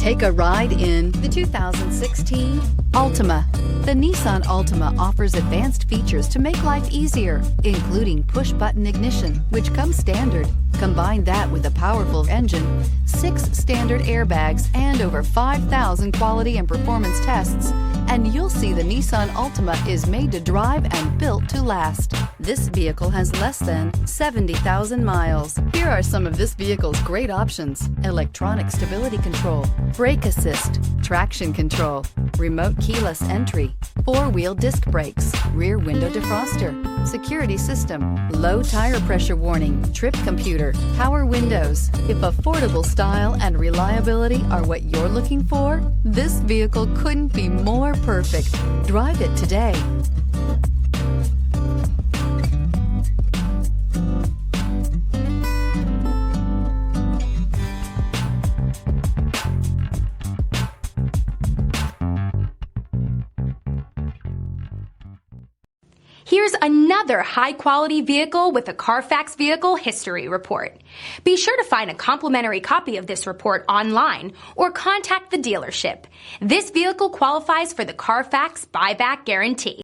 Take a ride in the 2016 Altima. The Nissan Altima offers advanced features to make life easier, including push-button ignition, which comes standard. Combine that with a powerful engine, 6 standard airbags, and over 5,000 quality and performance tests, and you'll see the Nissan Altima is made to drive and built to last. This vehicle has less than 70,000 miles. Here are some of this vehicle's great options: electronic stability control, brake assist, traction control, remote keyless entry, 4-wheel disc brakes, rear window defroster, security system, low tire pressure warning, trip computer, power windows. If affordable style and reliability are what you're looking for, this vehicle couldn't be more perfect. Drive it today. Here's another high-quality vehicle with a Carfax Vehicle History Report. Be sure to find a complimentary copy of this report online or contact the dealership. This vehicle qualifies for the Carfax Buyback Guarantee.